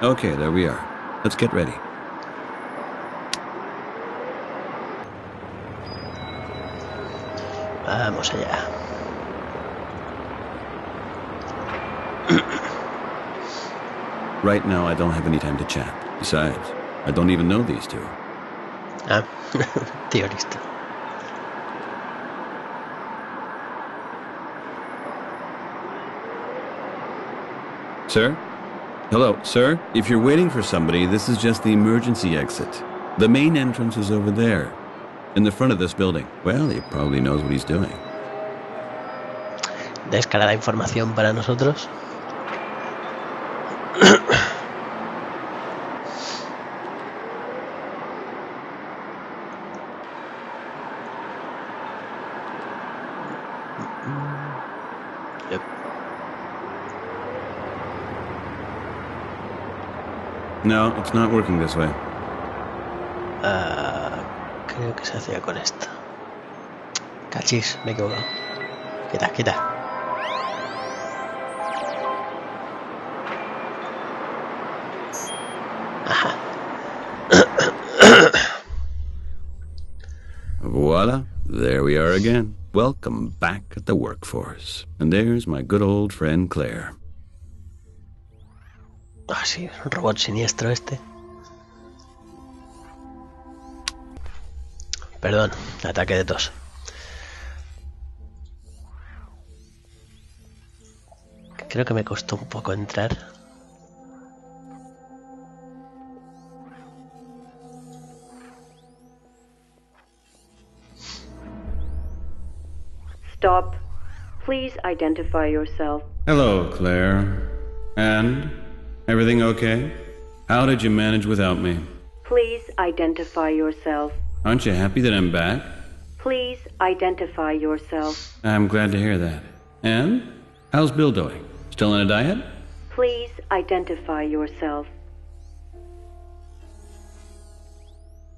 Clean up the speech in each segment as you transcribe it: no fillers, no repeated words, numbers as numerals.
Okay, there we are. Let's get ready. Vamos allá. Right now, I don't have any time to chat. Besides, I don't even know these two. Ah, teorista. Sir? Hello, sir? If you're waiting for somebody, this is just the emergency exit. The main entrance is over there, in the front of this building. Well, he probably knows what he's doing. Descarada información para nosotros. Yep. No, it's not working this way. Creo que se hacía con esto. Cachis, me he equivocado. Quita, quita. Ajá. Voila, there we are again. Welcome back at the workforce. And there's my good old friend Claire. Ah, sí, un robot siniestro este. Perdón, ataque de tos. Creo que me costó un poco entrar. Stop. Please identify yourself. Hello, Claire. And? Everything okay? How did you manage without me? Please identify yourself. Aren't you happy that I'm back? Please identify yourself. I'm glad to hear that. And? How's Bill doing? Still on a diet? Please identify yourself.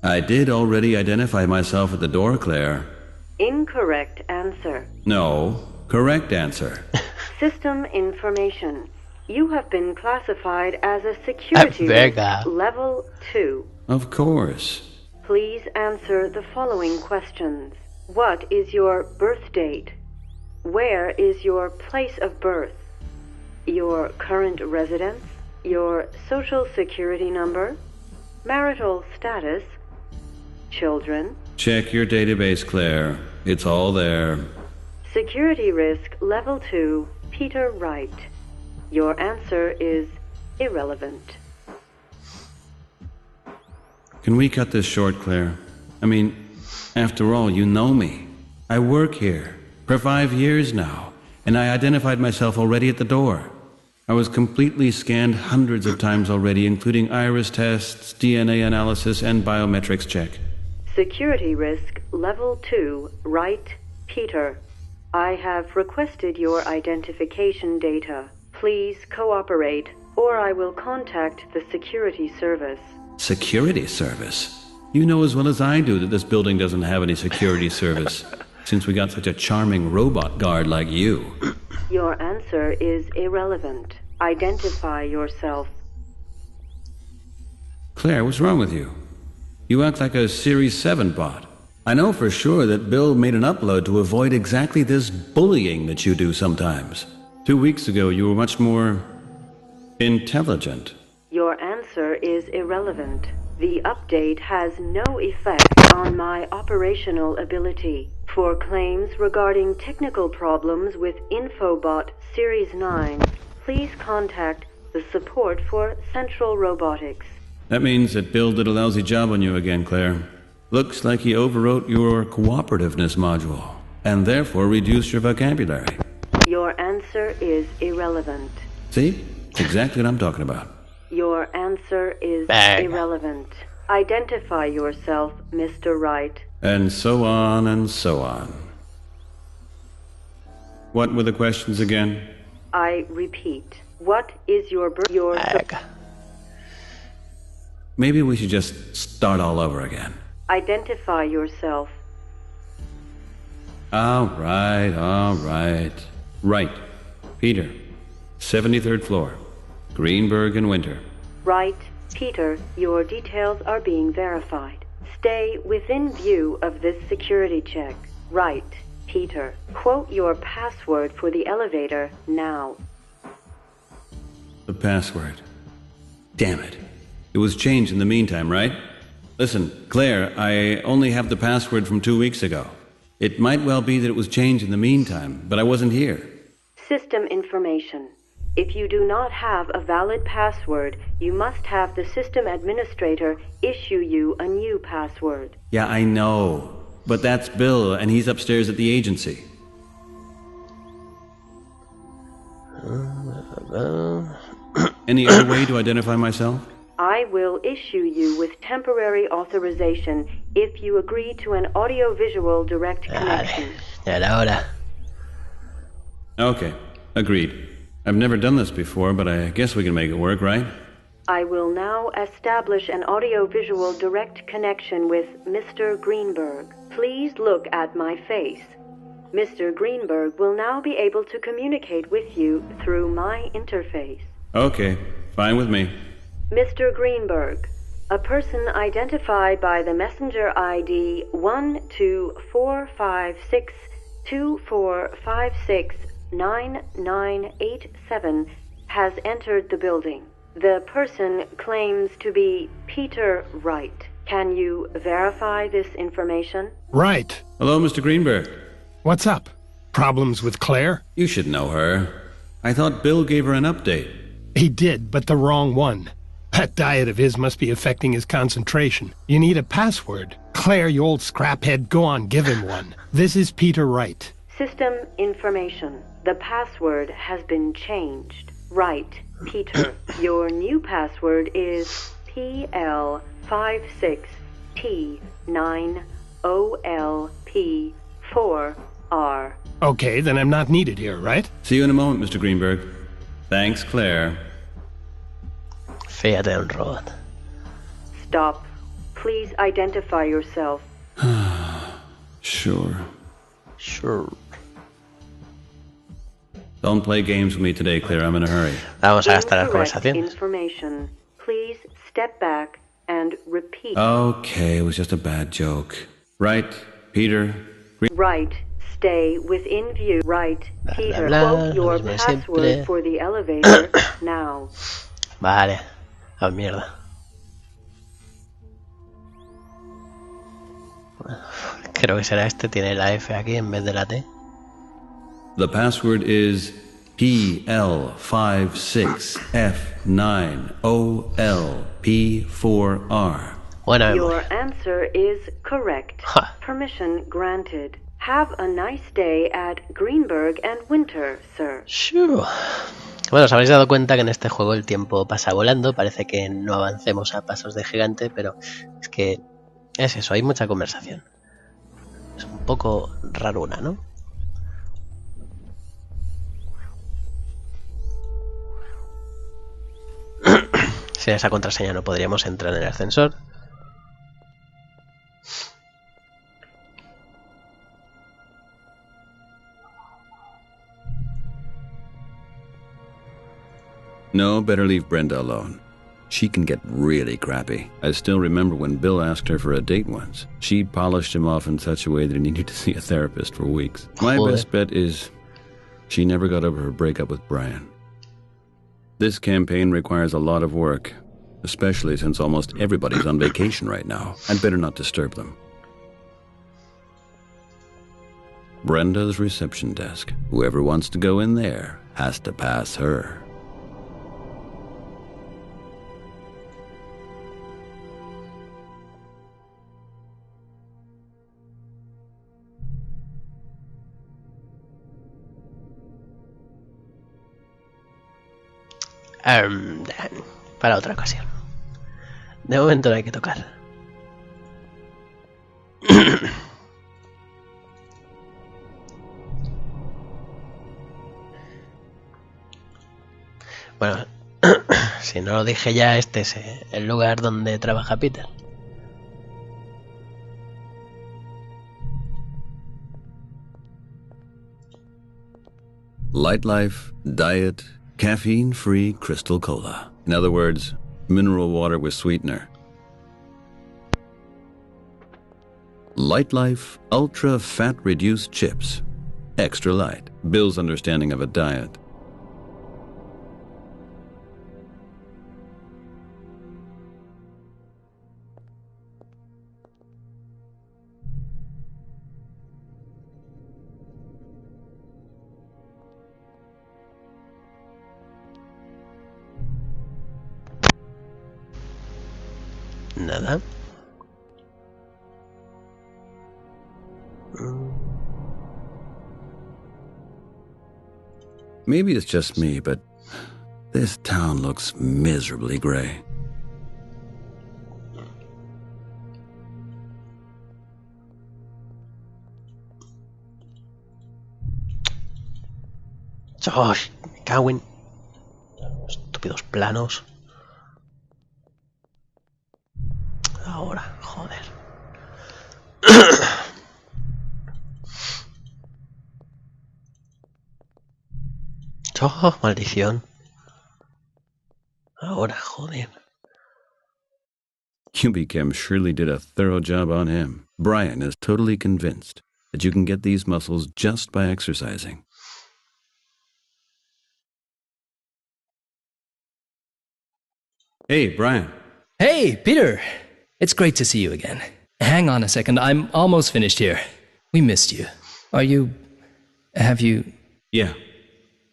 I did already identify myself at the door, Claire. Incorrect answer. No, correct answer. System information. You have been classified as a security risk level 2. Of course. Please answer the following questions. What is your birth date? Where is your place of birth? Your current residence? Your social security number? Marital status? Children? Check your database, Claire. It's all there. Security risk level 2, Peter Wright. Your answer is irrelevant. Can we cut this short, Claire? I mean, after all, you know me. I work here for 5 years now, and I identified myself already at the door. I was completely scanned hundreds of times already, including iris tests, DNA analysis, and biometrics check. Security risk level 2, Wright, Peter. I have requested your identification data. Please cooperate, or I will contact the security service. Security service? You know as well as I do that this building doesn't have any security service, since we got such a charming robot guard like you. Your answer is irrelevant. Identify yourself. Claire, what's wrong with you? You act like a Series 7 bot. I know for sure that Bill made an upload to avoid exactly this bullying that you do sometimes. 2 weeks ago, you were much more intelligent. Your answer is irrelevant. The update has no effect on my operational ability. For claims regarding technical problems with Infobot Series 9, please contact the support for Central Robotics. That means that Bill did a lousy job on you again, Claire. Looks like he overwrote your cooperativeness module, and therefore reduced your vocabulary. Your answer is irrelevant. See? Exactly what I'm talking about. Your answer is irrelevant. Identify yourself, Mr. Wright. And so on and so on. What were the questions again? I repeat. What is your Maybe we should just start all over again. identify yourself. All right. Right. Peter, 73rd floor. Greenberg and Winter. Right, Peter, your details are being verified. Stay within view of this security check. Right, Peter. Quote your password for the elevator now. The password. Damn it. It was changed in the meantime, right? Listen, Claire, I only have the password from 2 weeks ago. It might well be that it was changed in the meantime, but I wasn't here. System information. If you do not have a valid password, you must have the system administrator issue you a new password. Yeah, I know. But that's Bill, and he's upstairs at the agency. Any other way to identify myself? I will issue you with temporary authorization if you agree to an audio-visual direct connection. Ya era hora. Okay, agreed. I've never done this before, but I guess we can make it work, right? I will now establish an audio-visual direct connection with Mr. Greenberg. Please look at my face. Mr. Greenberg will now be able to communicate with you through my interface. Okay, fine with me. Mr. Greenberg, a person identified by the messenger ID 1245624569987 has entered the building. The person claims to be Peter Wright. Can you verify this information? Right. Hello, Mr. Greenberg. What's up? Problems with Claire? You should know her. I thought Bill gave her an update. He did, but the wrong one. That diet of his must be affecting his concentration. You need a password. Claire, you old scraphead, go on, give him one. This is Peter Wright. System information. The password has been changed. Right, Peter. Your new password is PL56T9OLP4R. Okay, then I'm not needed here, right? See you in a moment, Mr. Greenberg. Thanks, Claire. Fíjate un robot. Stop. Please identify yourself. Sure. Sure. Don't play games with me today, Claire. I'm in a hurry. Vamos a gastar la Incorrect conversación. information. Please step back and repeat. Okay, it was just a bad joke. Right, Peter? Right. Stay within view. Right, Bla, Peter. bla, bla, Quote your lo mismo password siempre. for the elevator now. Vale. A mierda. Creo que será este. Tiene la F aquí en vez de la T. The password is PL56F9OLP4R. Buena Your memoria. answer is correct. Ha. Permission granted. Have a nice day at Greenberg and Winter, sir. Sure. Bueno, os habréis dado cuenta que en este juego el tiempo pasa volando. Parece que no avancemos a pasos de gigante, pero es que es eso, hay mucha conversación. Es un poco raruna, ¿no? Sin esa contraseña no podríamos entrar en el ascensor. No, better leave Brenda alone. She can get really crappy. I still remember when Bill asked her for a date once. She polished him off in such a way that he needed to see a therapist for weeks. My best bet is she never got over her breakup with Brian. This campaign requires a lot of work, especially since almost everybody's on vacation right now. I'd better not disturb them. Brenda's reception desk. Whoever wants to go in there has to pass her. Para otra ocasión. De momento no hay que tocar. Bueno, si no lo dije ya, este es el lugar donde trabaja Peter. Light life, diet, caffeine-free crystal cola. In other words, mineral water with sweetener. Light life, ultra-fat-reduced chips. Extra light. Bill's understanding of a diet. Nada. Maybe it's just me, but this town looks miserably gray. Josh, me cago en... Estúpidos planos. Ahora, joder. Oh, maldición. Ahora, joder. Kim surely did a thorough job on him. Brian is totally convinced that you can get these muscles just by exercising. Hey, Brian. Hey, Peter. It's great to see you again. Hang on a second, I'm almost finished here. We missed you. Have you... Yeah,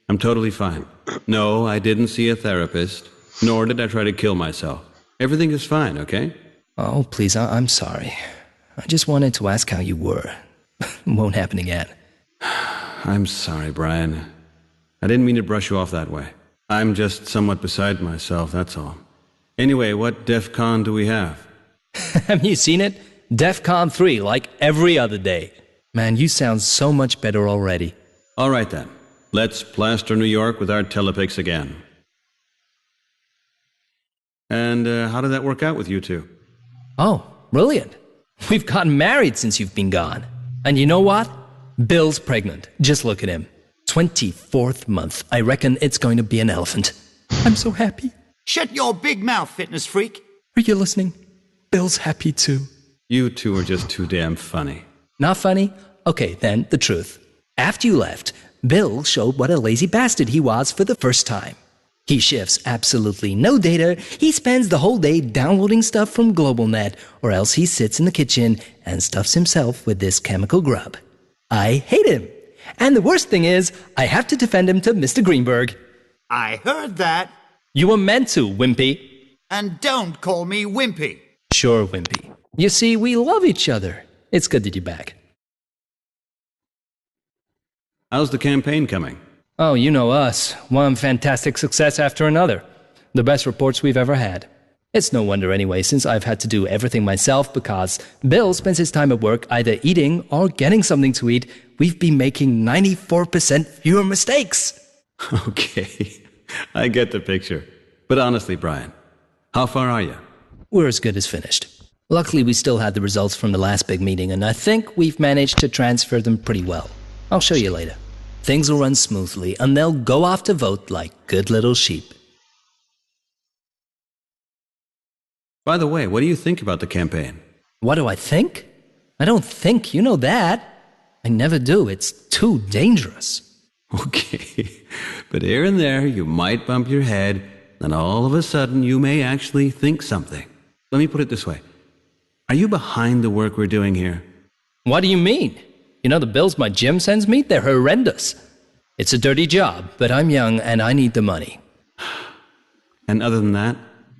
I'm totally fine. No, I didn't see a therapist, nor did I try to kill myself. Everything is fine, okay? Oh, please, I'm sorry. I just wanted to ask how you were. Won't happen again. I'm sorry, Brian. I didn't mean to brush you off that way. I'm just somewhat beside myself, that's all. Anyway, what DEF CON do we have? Have you seen it? DEF CON 3, like every other day. Man, you sound so much better already. All right then. Let's plaster New York with our telepics again. And how did that work out with you two? Oh, brilliant. We've gotten married since you've been gone. And you know what? Bill's pregnant. Just look at him. 24th month. I reckon it's going to be an elephant. I'm so happy. Shut your big mouth, fitness freak. Are you listening? Bill's happy too. You two are just too damn funny. Not funny? Okay, then, the truth. After you left, Bill showed what a lazy bastard he was for the first time. He shifts absolutely no data. He spends the whole day downloading stuff from GlobalNet, or else he sits in the kitchen and stuffs himself with this chemical grub. I hate him. And the worst thing is, I have to defend him to Mr. Greenberg. I heard that. You were meant to, Wimpy. And don't call me Wimpy. Sure, Wimpy. You see, we love each other. It's good that you're back. How's the campaign coming? Oh, you know us. One fantastic success after another. The best reports we've ever had. It's no wonder anyway, since I've had to do everything myself because Bill spends his time at work either eating or getting something to eat. We've been making 94% fewer mistakes. Okay, I get the picture. But honestly, Brian, how far are you? We're as good as finished. Luckily, we still had the results from the last big meeting, and I think we've managed to transfer them pretty well. I'll show you later. Things will run smoothly, and they'll go off to vote like good little sheep. By the way, what do you think about the campaign? What do I think? I don't think, you know that. I never do. It's too dangerous. Okay, but here and there you might bump your head, and all of a sudden you may actually think something. Let me put it this way. Are you behind the work we're doing here? What do you mean? You know the bills my gym sends me? They're horrendous. It's a dirty job, but I'm young and I need the money. And other than that?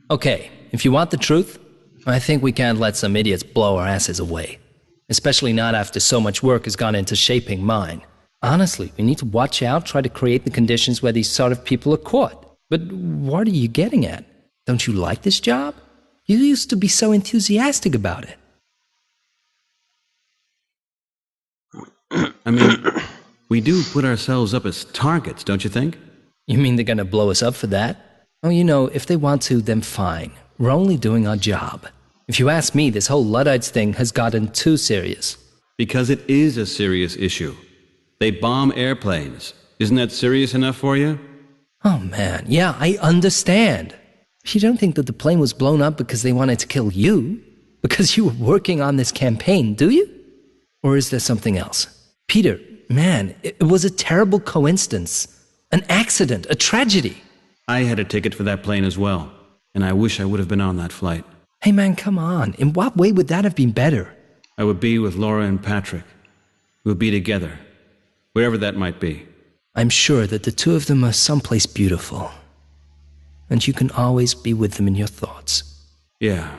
Okay, if you want the truth, I think we can't let some idiots blow our asses away. Especially not after so much work has gone into shaping mine. Honestly, we need to watch out, try to create the conditions where these sort of people are caught. But what are you getting at? Don't you like this job? You used to be so enthusiastic about it. I mean, we do put ourselves up as targets, don't you think? You mean they're gonna blow us up for that? Oh, you know, if they want to, then fine. We're only doing our job. If you ask me, this whole Luddites thing has gotten too serious. Because it is a serious issue. They bomb airplanes. Isn't that serious enough for you? Oh man, yeah, I understand. You don't think that the plane was blown up because they wanted to kill you? Because you were working on this campaign, do you? Or is there something else? Peter, man, it was a terrible coincidence. An accident, a tragedy. I had a ticket for that plane as well, and I wish I would have been on that flight. Hey man, come on. In what way would that have been better? I would be with Laura and Patrick. We would be together, wherever that might be. I'm sure that the two of them are someplace beautiful. And you can always be with them in your thoughts. Yeah.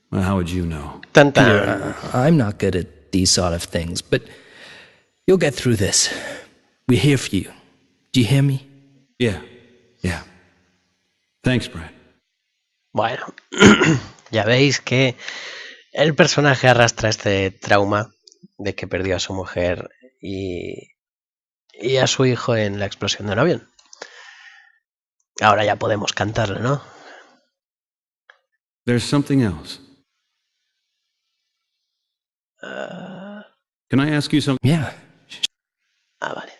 Well, how would you know? Tan, tan. Peter, I'm not good at these sort of things, but you'll get through this. We're here for you. Do you hear me? Yeah. Thanks, Brian. Bueno, ya veis que el personaje arrastra este trauma de que perdió a su mujer y a su hijo en la explosión de un avión. Ahora ya podemos cantarle, ¿no? There's something else. Can I ask you something? Yeah. Vale.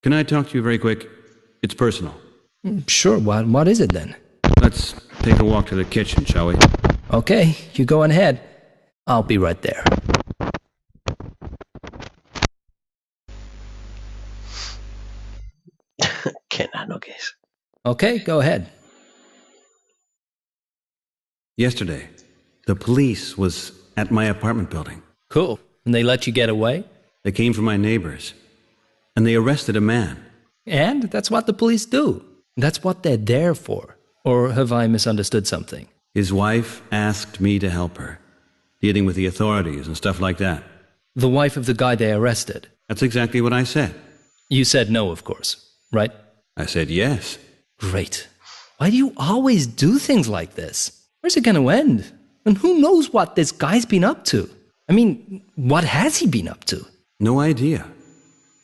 Can I talk to you very quick? It's personal. Sure, what is it then? Let's take a walk to the kitchen, shall we? Okay, you go on ahead. I'll be right there. Qué nano que es. Okay, go ahead. Yesterday, the police was at my apartment building. Cool. And they let you get away? They came from my neighbors, and they arrested a man. And that's what the police do. That's what they're there for. Or have I misunderstood something? His wife asked me to help her, dealing with the authorities and stuff like that. The wife of the guy they arrested. That's exactly what I said. You said no, of course, right? I said yes. Great. Why do you always do things like this? Where's it going to end? And who knows what this guy's been up to? I mean, what has he been up to? No idea.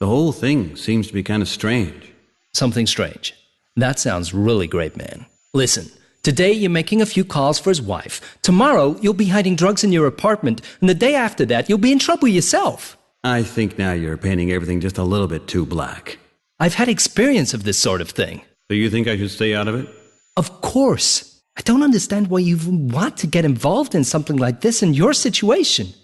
The whole thing seems to be kind of strange. Something strange. That sounds really great, man. Listen, today you're making a few calls for his wife. Tomorrow you'll be hiding drugs in your apartment. And the day after that you'll be in trouble yourself. I think now you're painting everything just a little bit too black. I've had experience of this sort of thing. So you think I should stay out of it? Of course. I don't understand why you even want to get involved in something like this in your situation.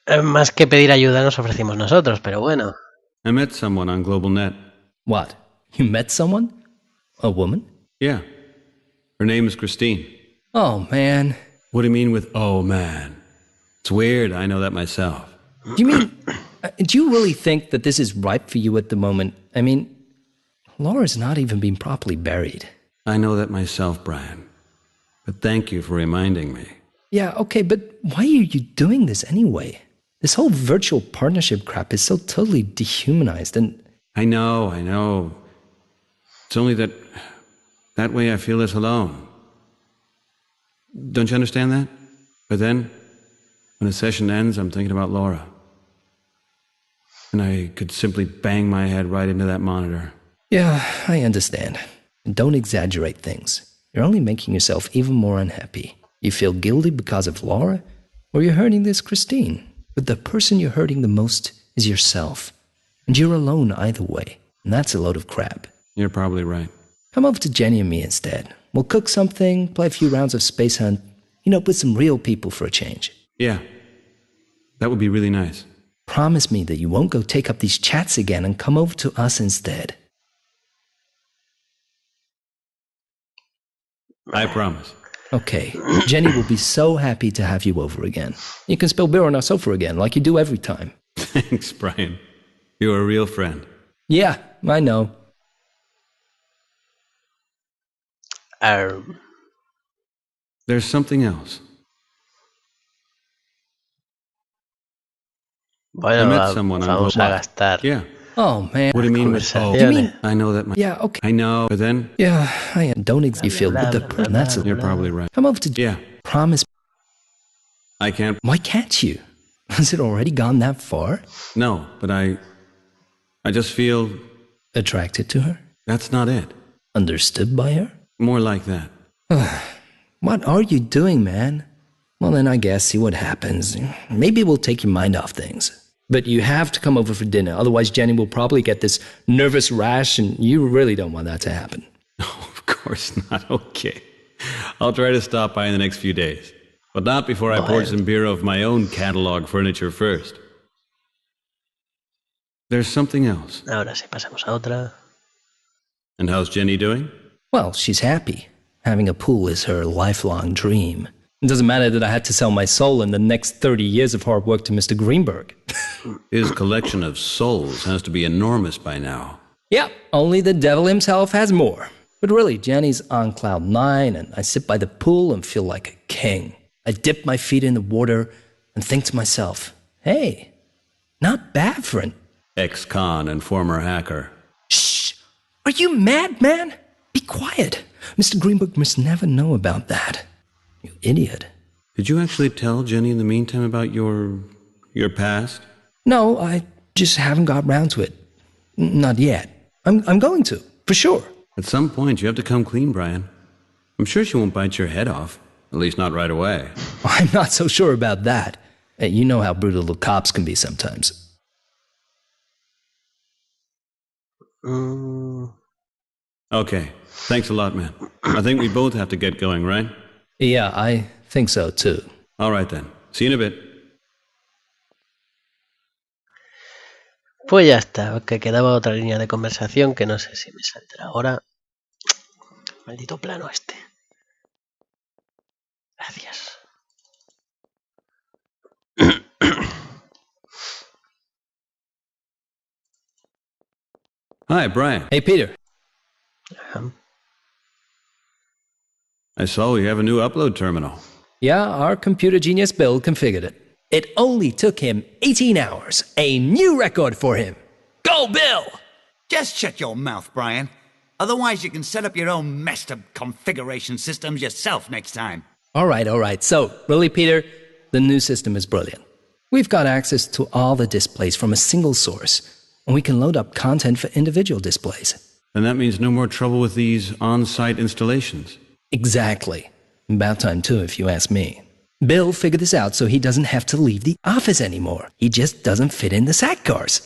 Más que pedir ayuda nos ofrecimos nosotros, pero bueno. I met someone on GlobalNet. What? You met someone? A woman? Yeah. Her name is Christine. Oh, man. What do you mean with, oh man? It's weird, I know that myself. Do you mean... do you really think that this is ripe for you at the moment? I mean, Laura's not even been properly buried. I know that myself, Brian. But thank you for reminding me. Yeah, okay, but why are you doing this anyway? This whole virtual partnership crap is so totally dehumanized and... I know. It's only that way I feel less alone. Don't you understand that? But then, when the session ends, I'm thinking about Laura. And I could simply bang my head right into that monitor. Yeah, I understand. And don't exaggerate things. You're only making yourself even more unhappy. You feel guilty because of Laura, or you're hurting this Christine. But the person you're hurting the most is yourself. And you're alone either way. And that's a load of crap. You're probably right. Come over to Jenny and me instead. We'll cook something, play a few rounds of Space Hunt, with some real people for a change. Yeah. That would be really nice. Promise me that you won't go take up these chats again and come over to us instead. I promise. Okay. Jenny will be so happy to have you over again. You can spill beer on our sofa again, like you do every time. Thanks, Brian. You're a real friend. Yeah, I know. There's something else. Bueno, I met someone on vamos a GlobalNet. gastar. Yeah. Oh, man. What do you mean with, oh, You mean... I know that my... Yeah, okay. I know, but then... Yeah, I don't you feel with the person. That's You're probably right. Come over to... Yeah. Promise. I can't... Why can't you? Has it already gone that far? No, but I just feel... Attracted to her? That's not it. Understood by her? More like that. What are you doing, man? Well, then I guess see what happens. Maybe it will take your mind off things. But you have to come over for dinner, otherwise Jenny will probably get this nervous rash, and you really don't want that to happen. Oh, of course not. Okay. I'll try to stop by in the next few days. But not before I pour some beer of my own catalog furniture first. There's something else. Ahora sí, pasamos a otra. And how's Jenny doing? Well, she's happy. Having a pool is her lifelong dream. It doesn't matter that I had to sell my soul in the next 30 years of hard work to Mr. Greenberg. His collection of souls has to be enormous by now. Yep, only the devil himself has more. But really, Jenny's on cloud 9, and I sit by the pool and feel like a king. I dip my feet in the water and think to myself, hey, not bad for an Ex-con and former hacker. Shh! Are you mad, man? Be quiet. Mr. Greenberg must never know about that. You idiot. Did you actually tell Jenny in the meantime about your past? No, I just haven't got round to it. Not yet. I'm going to, for sure. At some point, you have to come clean, Brian. I'm sure she won't bite your head off. At least not right away. I'm not so sure about that. You know how brutal the cops can be sometimes. Okay. Thanks a lot, man. I think we both have to get going, right? Yeah, I think so, too. All right, then. See you in a bit. Pues ya está, que quedaba otra línea de conversación que no sé si me saldrá ahora. Maldito plano este. Gracias. Hi, Brian. Hey, Peter. I saw we have a new upload terminal. Yeah, our computer genius Bill configured it. It only took him 18 hours. A new record for him. Go, Bill! Just shut your mouth, Brian. Otherwise, you can set up your own messed up configuration systems yourself next time. All right. So, really, Peter, the new system is brilliant. We've got access to all the displays from a single source, and we can load up content for individual displays. And that means no more trouble with these on-site installations. Exactly. About time, too, if you ask me. Bill figured this out so he doesn't have to leave the office anymore. He just doesn't fit in the sack cars.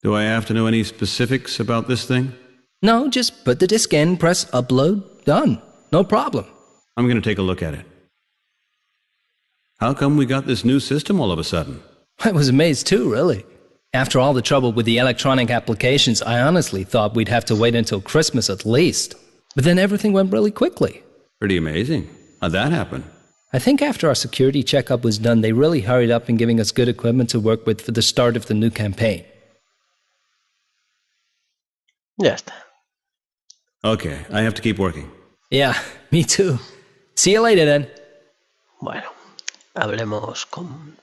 Do I have to know any specifics about this thing? No, just put the disk in, press upload, done. No problem. I'm going to take a look at it. How come we got this new system all of a sudden? I was amazed too, really. After all the trouble with the electronic applications, I honestly thought we'd have to wait until Christmas at least. But then everything went really quickly. Pretty amazing. How'd that happen? I think after our security checkup was done, they really hurried up in giving us good equipment to work with for the start of the new campaign. Ya está. Okay, I have to keep working. Yeah, me too. See you later then. Bueno, hablemos con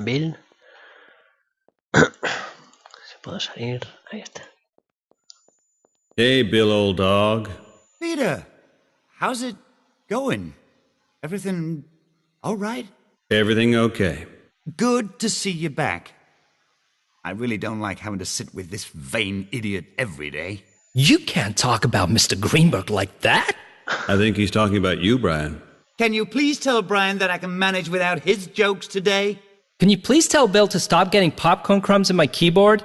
Bill. Si puedo salir, ahí está. Hey, Bill, old dog. Peter, how's it going? Everything all right? Everything okay. Good to see you back. I really don't like having to sit with this vain idiot every day. You can't talk about Mr. Greenberg like that. I think he's talking about you, Brian. Can you please tell Brian that I can manage without his jokes today? Can you please tell Bill to stop getting popcorn crumbs in my keyboard?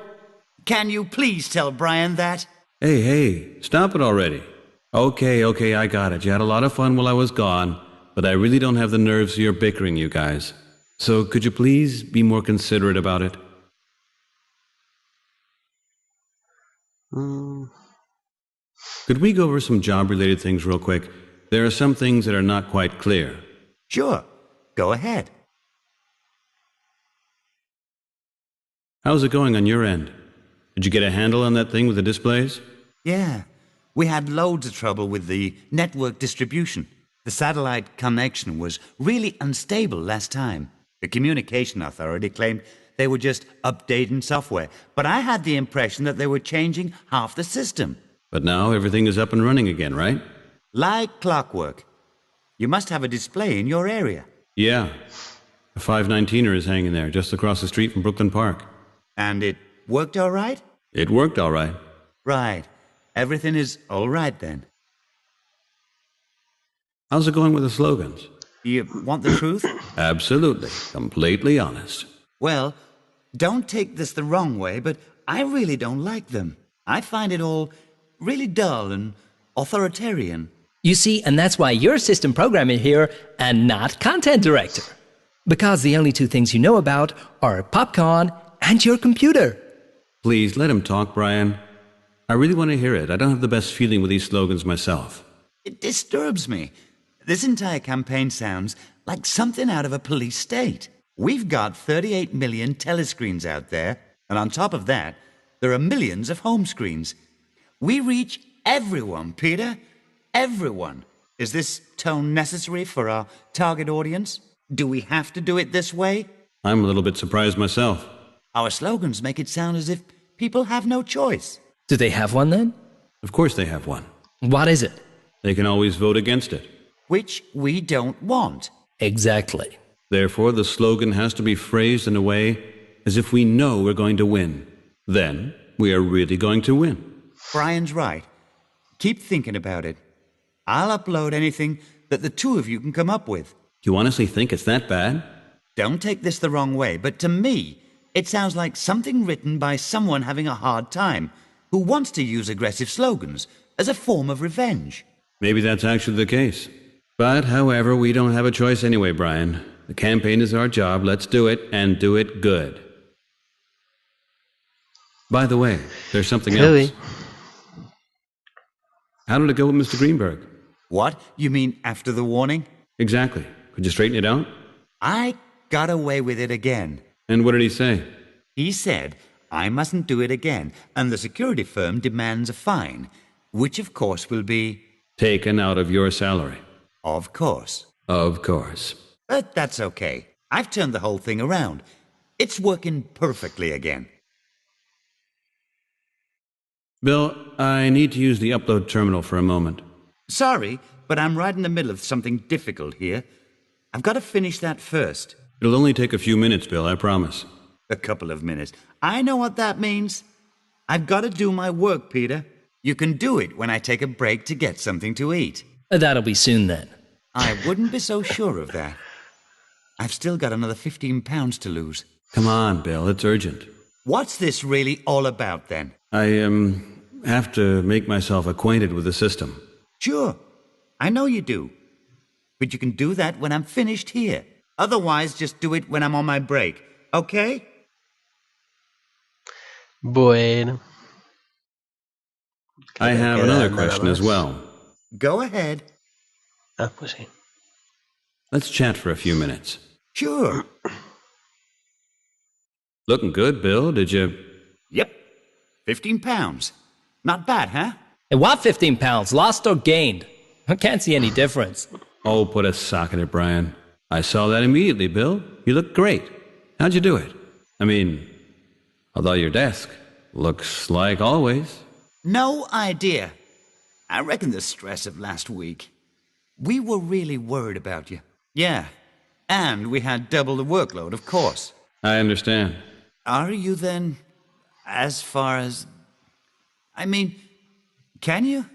Can you please tell Brian that? Hey, stop it already. Okay, I got it. You had a lot of fun while I was gone, but I really don't have the nerves for your bickering, you guys. So could you please be more considerate about it? Could we go over some job-related things real quick? There are some things that are not quite clear. Sure. Go ahead. How's it going on your end? Did you get a handle on that thing with the displays? Yeah. We had loads of trouble with the network distribution. The satellite connection was really unstable last time. The communication authority claimed they were just updating software, but I had the impression that they were changing half the system. But now everything is up and running again, right? Like clockwork. You must have a display in your area. Yeah. A 519er is hanging there, just across the street from Brooklyn Park. And it worked all right? It worked all right. Right. Everything is all right then. How's it going with the slogans? You want the truth? Absolutely. Completely honest. Well, don't take this the wrong way, but I really don't like them. I find it all really dull and authoritarian. You see, and that's why you're system programmer here and not content director. Because the only two things you know about are popcorn and your computer. Please, let him talk, Brian. I really want to hear it. I don't have the best feeling with these slogans myself. It disturbs me. This entire campaign sounds like something out of a police state. We've got 38 million telescreens out there, and on top of that, there are millions of home screens. We reach everyone, Peter. Everyone. Is this tone necessary for our target audience? Do we have to do it this way? I'm a little bit surprised myself. Our slogans make it sound as if people have no choice. Do they have one then? Of course they have one. What is it? They can always vote against it. Which we don't want. Exactly. Therefore, the slogan has to be phrased in a way as if we know we're going to win. Then, we are really going to win. Brian's right. Keep thinking about it. I'll upload anything that the two of you can come up with. You honestly think it's that bad? Don't take this the wrong way, but to me, it sounds like something written by someone having a hard time, who wants to use aggressive slogans as a form of revenge. Maybe that's actually the case. But, however, we don't have a choice anyway, Brian. The campaign is our job. Let's do it, and do it good. By the way, there's something else. How did it go with Mr. Greenberg? What? You mean after the warning? Exactly. Could you straighten it out? I got away with it again. And what did he say? He said I mustn't do it again, and the security firm demands a fine, which of course will be... Taken out of your salary. Of course. Of course. But that's okay. I've turned the whole thing around. It's working perfectly again. Bill, I need to use the upload terminal for a moment. Sorry, but I'm right in the middle of something difficult here. I've got to finish that first. It'll only take a few minutes, Bill, I promise. A couple of minutes. I know what that means. I've got to do my work, Peter. You can do it when I take a break to get something to eat. That'll be soon then. I wouldn't be so sure of that. I've still got another 15 pounds to lose. Come on, Bill, it's urgent. What's this really all about, then? I, have to make myself acquainted with the system. Sure, I know you do. But you can do that when I'm finished here. Otherwise, just do it when I'm on my break, okay? Bueno. I have another question as well. Go ahead. Ah, pues sí. Let's chat for a few minutes. Sure. Looking good, Bill. Did you... Yep. 15 pounds. Not bad, huh? Hey, what 15 pounds? Lost or gained? I can't see any difference. Oh, put a sock in it, Brian. I saw that immediately, Bill. You look great. How'd you do it? I mean, although your desk looks like always. No idea. I reckon the stress of last week. We were really worried about you. Yeah. And we had double the workload, of course. I understand. Are you then, as far as... I mean, can you?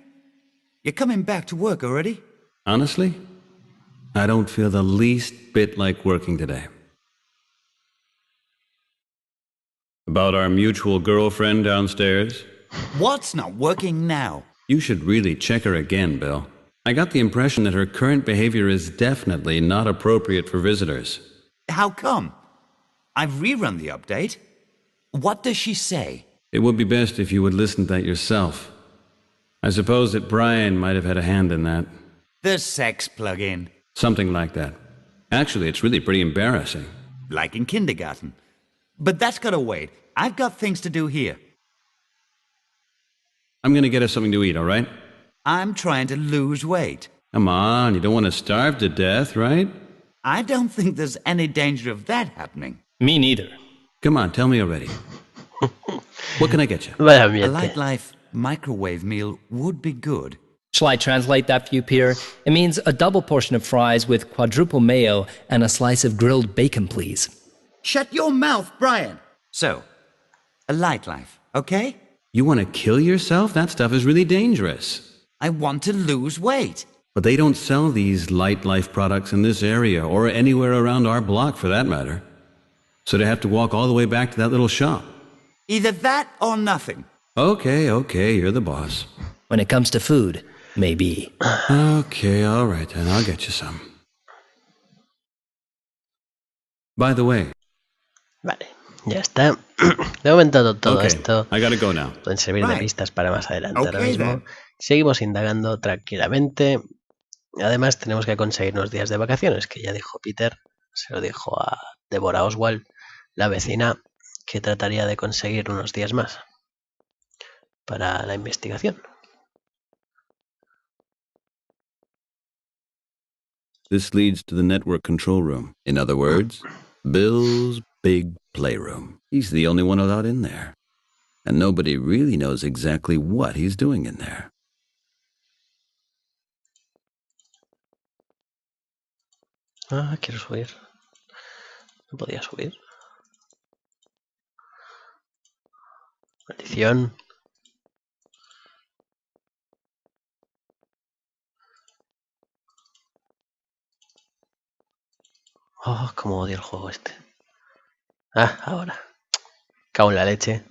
You're coming back to work already? Honestly, I don't feel the least bit like working today. About our mutual girlfriend downstairs? What's not working now? You should really check her again, Bill. I got the impression that her current behavior is definitely not appropriate for visitors. How come? I've rerun the update. What does she say? It would be best if you would listen to that yourself. I suppose that Brian might have had a hand in that. The sex plug-in. Something like that. Actually, it's really pretty embarrassing. Like in kindergarten. But that's gotta wait. I've got things to do here. I'm gonna get us something to eat, all right? I'm trying to lose weight. Come on, you don't want to starve to death, right? I don't think there's any danger of that happening. Me neither. Come on, tell me already. What can I get you? Vaya A mierte. light life microwave meal would be good. Shall I translate that for you, Peter? It means a double portion of fries with quadruple mayo and a slice of grilled bacon, please. Shut your mouth, Brian! So, a light life, okay? You want to kill yourself? That stuff is really dangerous. I want to lose weight. But they don't sell these light life products in this area or anywhere around our block for that matter. So they have to walk all the way back to that little shop. Either that or nothing. Okay, you're the boss. When it comes to food, maybe. Okay, all right then, I'll get you some. By the way. Vale, ya está. De momento todo Okay, esto I gotta go now. pueden servir de pistas para más adelante. Ahora Okay, mismo then. seguimos indagando tranquilamente. Además tenemos que conseguir unos días de vacaciones, que ya dijo Peter, se lo dijo a Deborah Oswald, la vecina, que trataría de conseguir unos días más para la investigación. This leads to the network control room. In other words, Bill's big playroom. He's the only one allowed in there. And nobody really knows exactly what he's doing in there. Ah, quiero subir. No podía subir. Maldición. Oh, cómo odio el juego este. Ah, ahora. Cago en la leche.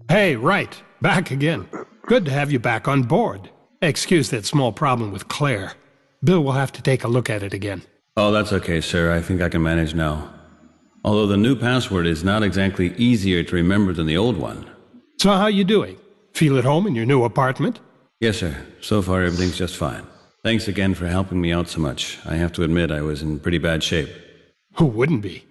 Hey, right. Back again. Good to have you back on board. Excuse that small problem with Claire. Bill will have to take a look at it again. Oh, that's okay, sir. I think I can manage now. Although the new password is not exactly easier to remember than the old one. So how you doing? Feel at home in your new apartment? Yes, sir. So far, everything's just fine. Thanks again for helping me out so much. I have to admit I was in pretty bad shape. Who wouldn't be?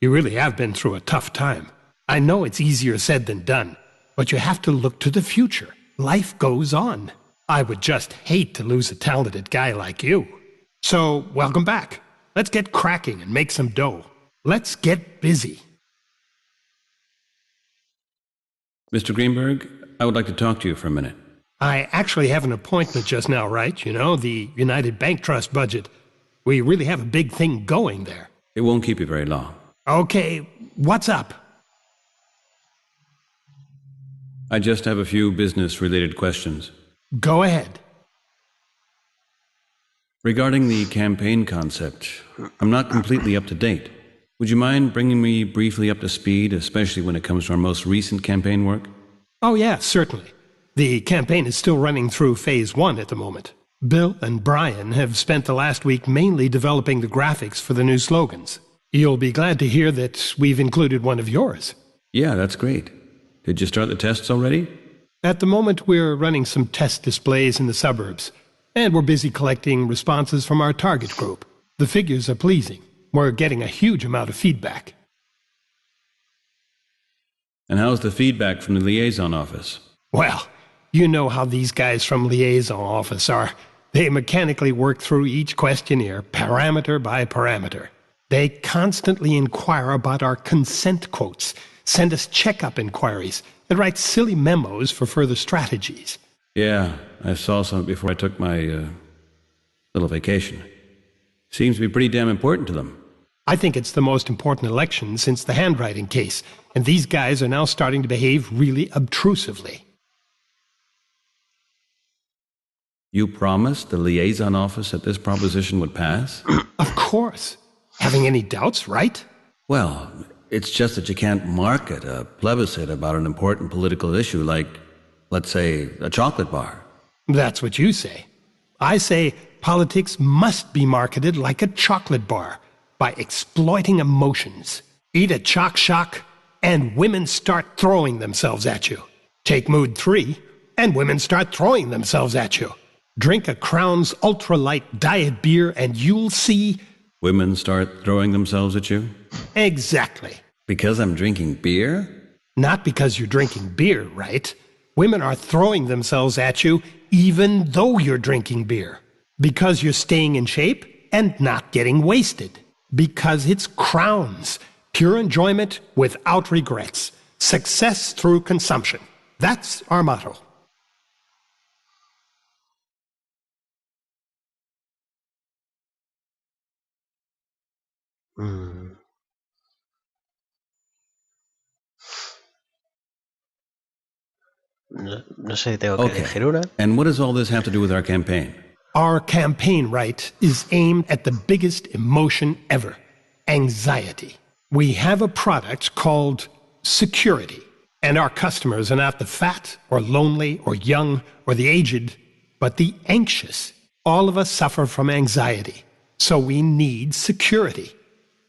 You really have been through a tough time. I know it's easier said than done, but you have to look to the future. Life goes on. I would just hate to lose a talented guy like you. So, welcome back. Let's get cracking and make some dough. Let's get busy. Mr. Greenberg, I would like to talk to you for a minute. I actually have an appointment just now, right? You know, the United Bank Trust budget. We really have a big thing going there. It won't keep you very long. Okay, what's up? I just have a few business-related questions. Go ahead. Regarding the campaign concept, I'm not completely up to date. Would you mind bringing me briefly up to speed, especially when it comes to our most recent campaign work? Oh, yeah, certainly. The campaign is still running through phase 1 at the moment. Bill and Brian have spent the last week mainly developing the graphics for the new slogans. You'll be glad to hear that we've included one of yours. Yeah, that's great. Did you start the tests already? At the moment, we're running some test displays in the suburbs, and we're busy collecting responses from our target group. The figures are pleasing. We're getting a huge amount of feedback. And how's the feedback from the liaison office? Well, you know how these guys from liaison office are. They mechanically work through each questionnaire, parameter by parameter. They constantly inquire about our consent quotes, send us checkup inquiries, and write silly memos for further strategies. Yeah, I saw some before I took my little vacation. Seems to be pretty damn important to them. I think it's the most important election since the handwriting case, and these guys are now starting to behave really obtrusively. You promised the liaison office that this proposition would pass? Of course. Having any doubts, right? Well, it's just that you can't market a plebiscite about an important political issue like, let's say, a chocolate bar. That's what you say. I say politics must be marketed like a chocolate bar, by exploiting emotions. Eat a choc shock, and women start throwing themselves at you. Take mood 3, and women start throwing themselves at you. Drink a Crown's ultralight diet beer, and you'll see... Women start throwing themselves at you? Exactly. Because I'm drinking beer? Not because you're drinking beer, right? Women are throwing themselves at you even though you're drinking beer. Because you're staying in shape and not getting wasted. Because it's Crowns. Pure enjoyment without regrets. Success through consumption. That's our motto. No sé si tengo que elegir una. And what does all this have to do with our campaign? Our campaign, right, is aimed at the biggest emotion ever, anxiety. We have a product called security, and our customers are not the fat or lonely or young or the aged, but the anxious. All of us suffer from anxiety, so we need security,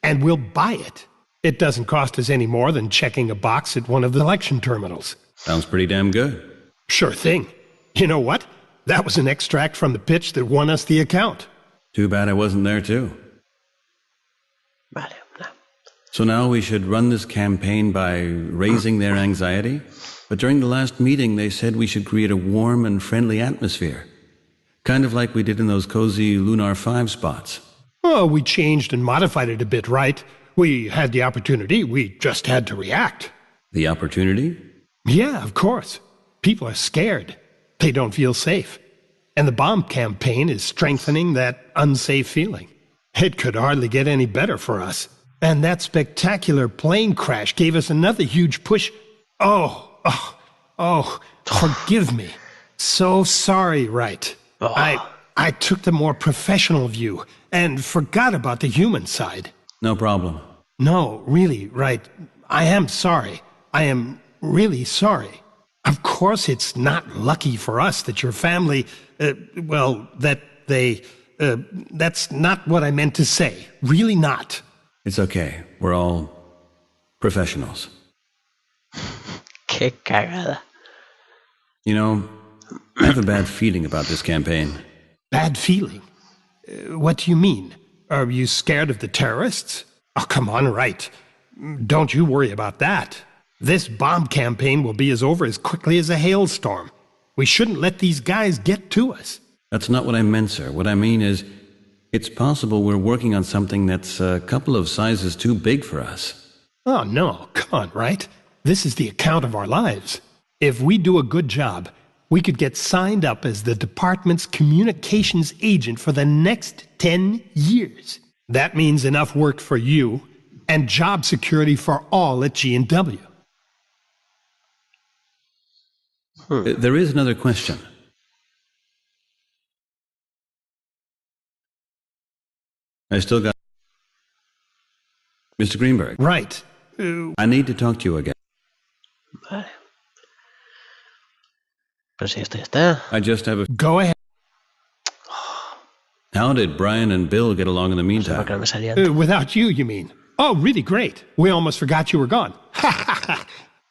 and we'll buy it. It doesn't cost us any more than checking a box at one of the election terminals. Sounds pretty damn good. Sure thing. You know what? That was an extract from the pitch that won us the account. Too bad I wasn't there too. Vale, no. So now we should run this campaign by raising their anxiety? But during the last meeting, they said we should create a warm and friendly atmosphere. Kind of like we did in those cozy Lunar 5 spots. Oh, we changed and modified it a bit, right? We had the opportunity, we just had to react. The opportunity? Yeah, of course. People are scared. They don't feel safe. And the bomb campaign is strengthening that unsafe feeling. It could hardly get any better for us. And that spectacular plane crash gave us another huge push. Forgive me. So sorry, right. I took the more professional view and forgot about the human side. No problem. No, really, right. I am sorry. I am really sorry. Of course, it's not lucky for us that your family, that's not what I meant to say. Really not. It's okay. We're all professionals. Qué cagada. You know, I have a bad feeling about this campaign. Bad feeling? What do you mean? Are you scared of the terrorists? Oh, come on, right. Don't you worry about that. This bomb campaign will be over as quickly as a hailstorm. We shouldn't let these guys get to us. That's not what I meant, sir. What I mean is, it's possible we're working on something that's a couple of sizes too big for us. Oh, no, come on, right? This is the account of our lives. If we do a good job, we could get signed up as the department's communications agent for the next 10 years. That means enough work for you and job security for all at G&W. There is another question. I still got... Mr. Greenberg. Right. I need to talk to you again. Vale. Pues si esto ya está. I just have a... Go ahead. How did Brian and Bill get along in the No sé por meantime? qué no me salía antes. Without you, you mean? Oh, really great. We almost forgot you were gone.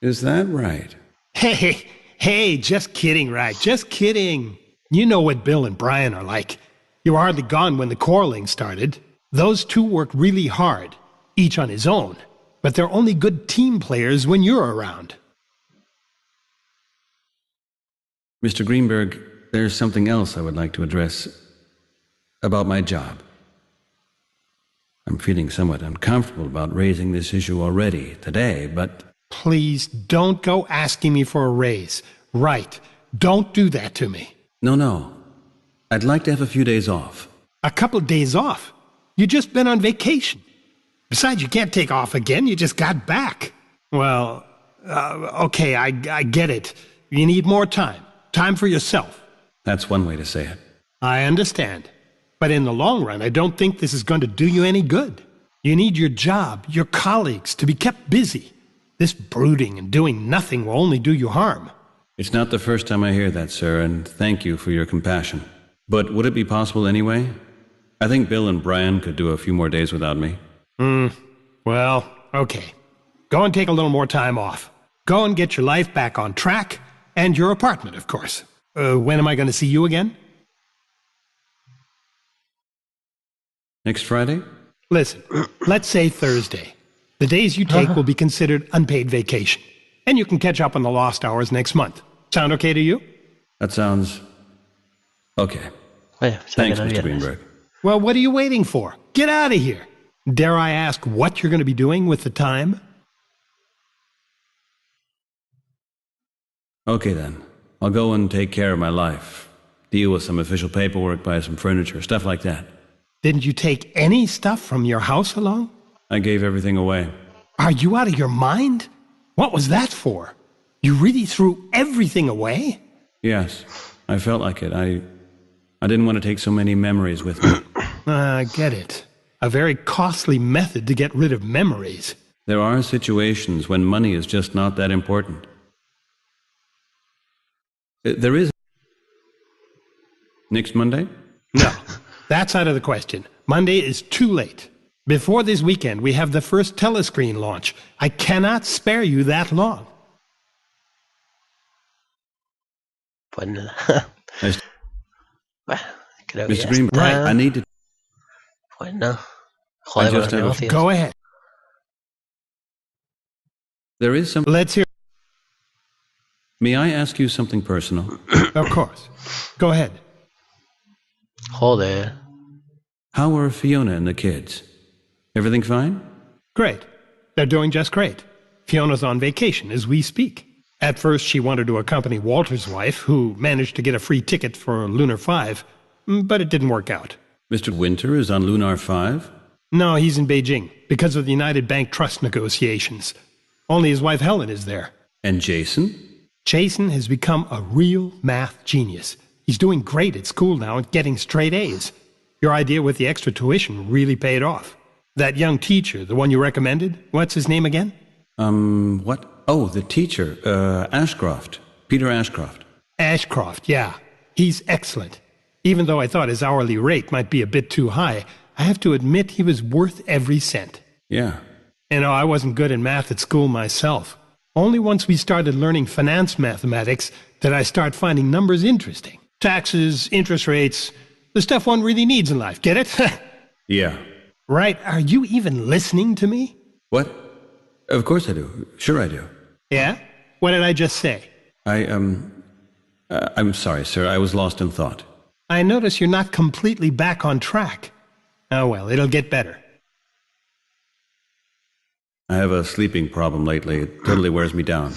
Is that right? Hey, just kidding, right? Just kidding. You know what Bill and Brian are like. You were hardly gone when the quarreling started. Those two work really hard, each on his own. But they're only good team players when you're around. Mr. Greenberg, there's something else I would like to address about my job. I'm feeling somewhat uncomfortable about raising this issue already today, but... Please don't go asking me for a raise. Right. Don't do that to me. No. I'd like to have a few days off. A couple of days off? You just been on vacation. Besides, you can't take off again. You just got back. Well, okay, I get it. You need more time. Time for yourself. That's one way to say it. I understand. But in the long run, I don't think this is going to do you any good. You need your job, your colleagues, to be kept busy. This brooding and doing nothing will only do you harm. It's not the first time I hear that, sir, and thank you for your compassion. But would it be possible anyway? I think Bill and Brian could do a few more days without me. Well, okay. Go and take a little more time off. Go and get your life back on track, and your apartment, of course. When am I going to see you again? Next Friday? Listen, let's say Thursday. The days you take will be considered unpaid vacation. And you can catch up on the lost hours next month. Sound okay to you? That sounds... okay. Oye, o sea, Thanks, que no Mr. viernes. Greenberg. Well, what are you waiting for? Get out of here. Dare I ask what you're going to be doing with the time? Okay then. I'll go and take care of my life. Deal with some official paperwork, buy some furniture, stuff like that. Didn't you take any stuff from your house along? I gave everything away. Are you out of your mind? What was that for? You really threw everything away? Yes, I felt like it. I didn't want to take so many memories with me. I get it. A very costly method to get rid of memories. There are situations when money is just not that important. There is... Next Monday? No, that's out of the question. Monday is too late. Before this weekend, we have the first telescreen launch. I cannot spare you that long. Pues nada. Mr. Bueno, creo que ya Greenberg, está. I need to... Pues no. Joder, I con just los have a- negocios. Go ahead. There is some... Let's hear. May I ask you something personal? Of course. Go ahead. Joder. How are Fiona and the kids? Everything fine? Great. They're doing just great. Fiona's on vacation as we speak. At first, she wanted to accompany Walter's wife, who managed to get a free ticket for Lunar 5, but it didn't work out. Mr. Winter is on Lunar 5? No, he's in Beijing because of the United Bank trust negotiations. Only his wife Helen is there. And Jason? Jason has become a real math genius. He's doing great at school now and getting straight A's. Your idea with the extra tuition really paid off. That young teacher, the one you recommended, what's his name again? What? Oh, the teacher, Ashcroft. Peter Ashcroft. Ashcroft, yeah. He's excellent. Even though I thought his hourly rate might be a bit too high, I have to admit he was worth every cent. Yeah. You know, I wasn't good in math at school myself. Only once we started learning finance mathematics did I start finding numbers interesting. Taxes, interest rates, the stuff one really needs in life. Get it? Yeah. Right. Are you even listening to me? What? Of course I do. Sure I do. Yeah? What did I just say? I'm sorry, sir. I was lost in thought. I notice you're not completely back on track. Oh well, it'll get better. I have a sleeping problem lately. It totally wears me down.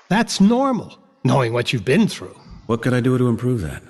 That's normal, knowing what you've been through. What could I do to improve that?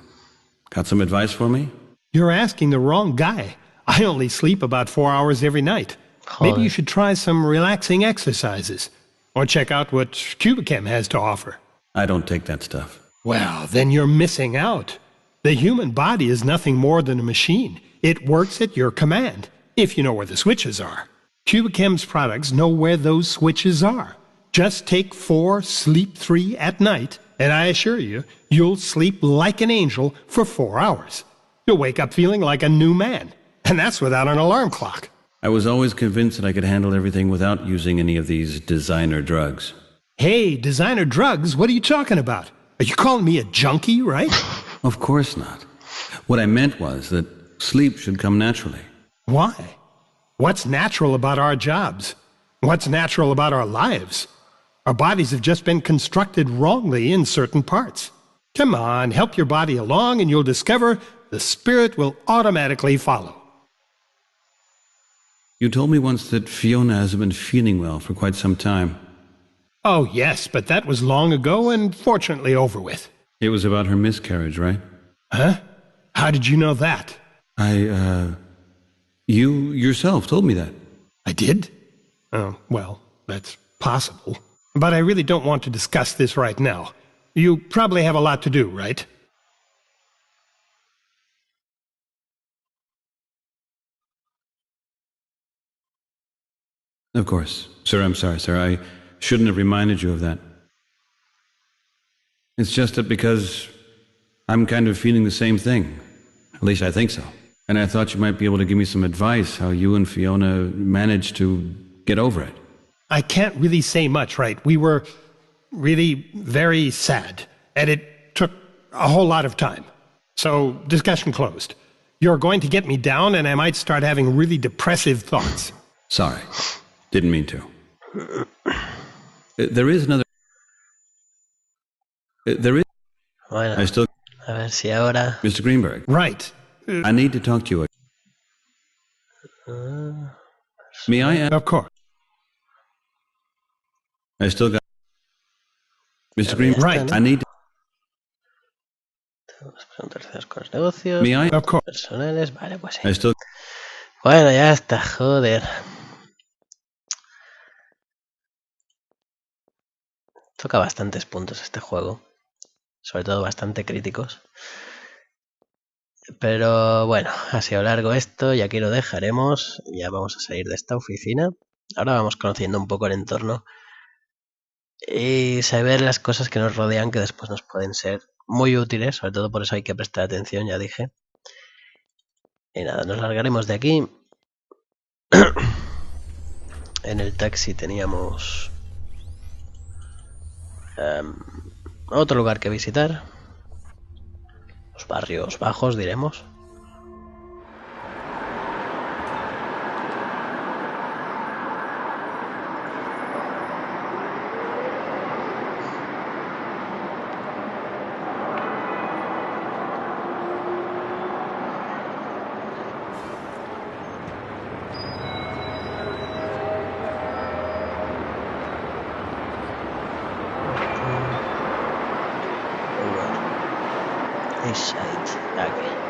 Got some advice for me? You're asking the wrong guy. I only sleep about 4 hours every night. Maybe you should try some relaxing exercises. Or check out what Cubichem has to offer. I don't take that stuff. Well, then you're missing out. The human body is nothing more than a machine. It works at your command, if you know where the switches are. Cubichem's products know where those switches are. Just take 4, sleep 3 at night, and I assure you, you'll sleep like an angel for 4 hours. You'll wake up feeling like a new man, and that's without an alarm clock. I was always convinced that I could handle everything without using any of these designer drugs. Hey, designer drugs, what are you talking about? Are you calling me a junkie, right? Of course not. What I meant was that sleep should come naturally. Why? What's natural about our jobs? What's natural about our lives? Our bodies have just been constructed wrongly in certain parts. Come on, help your body along and you'll discover the spirit will automatically follow. You told me once that Fiona hasn't been feeling well for quite some time. Oh, yes, but that was long ago and fortunately over with. It was about her miscarriage, right? Huh? How did you know that? You yourself told me that. I did? Oh, well, that's possible. But I really don't want to discuss this right now. You probably have a lot to do, right? Of course. Sir, I'm sorry, sir. I shouldn't have reminded you of that. It's just that because I'm kind of feeling the same thing. At least I think so. And I thought you might be able to give me some advice how you and Fiona managed to get over it. I can't really say much, right? We were really very sad, and it took a whole lot of time. So, discussion closed. You're going to get me down, and I might start having really depressive thoughts. Sorry. Didn't mean to. There is another... There is... Bueno, I still... a ver si ahora... Mr. Greenberg, Right. I need to talk to you. May I ask... Of course. I still got... Mr. Greenberg, Right. I need to... Son terceros con los negocios, May I... Of course. personales, vale, pues sí. I still... Bueno, ya está, joder. Toca bastantes puntos este juego, sobre todo bastante críticos. Pero bueno, ha sido largo esto y aquí lo dejaremos. Ya vamos a salir de esta oficina. Ahora vamos conociendo un poco el entorno y saber las cosas que nos rodean, que después nos pueden ser muy útiles. Sobre todo por eso hay que prestar atención, ya dije. Y nada, nos largaremos de aquí. En el taxi teníamos otro lugar que visitar. Los barrios bajos, diremos. Aquí.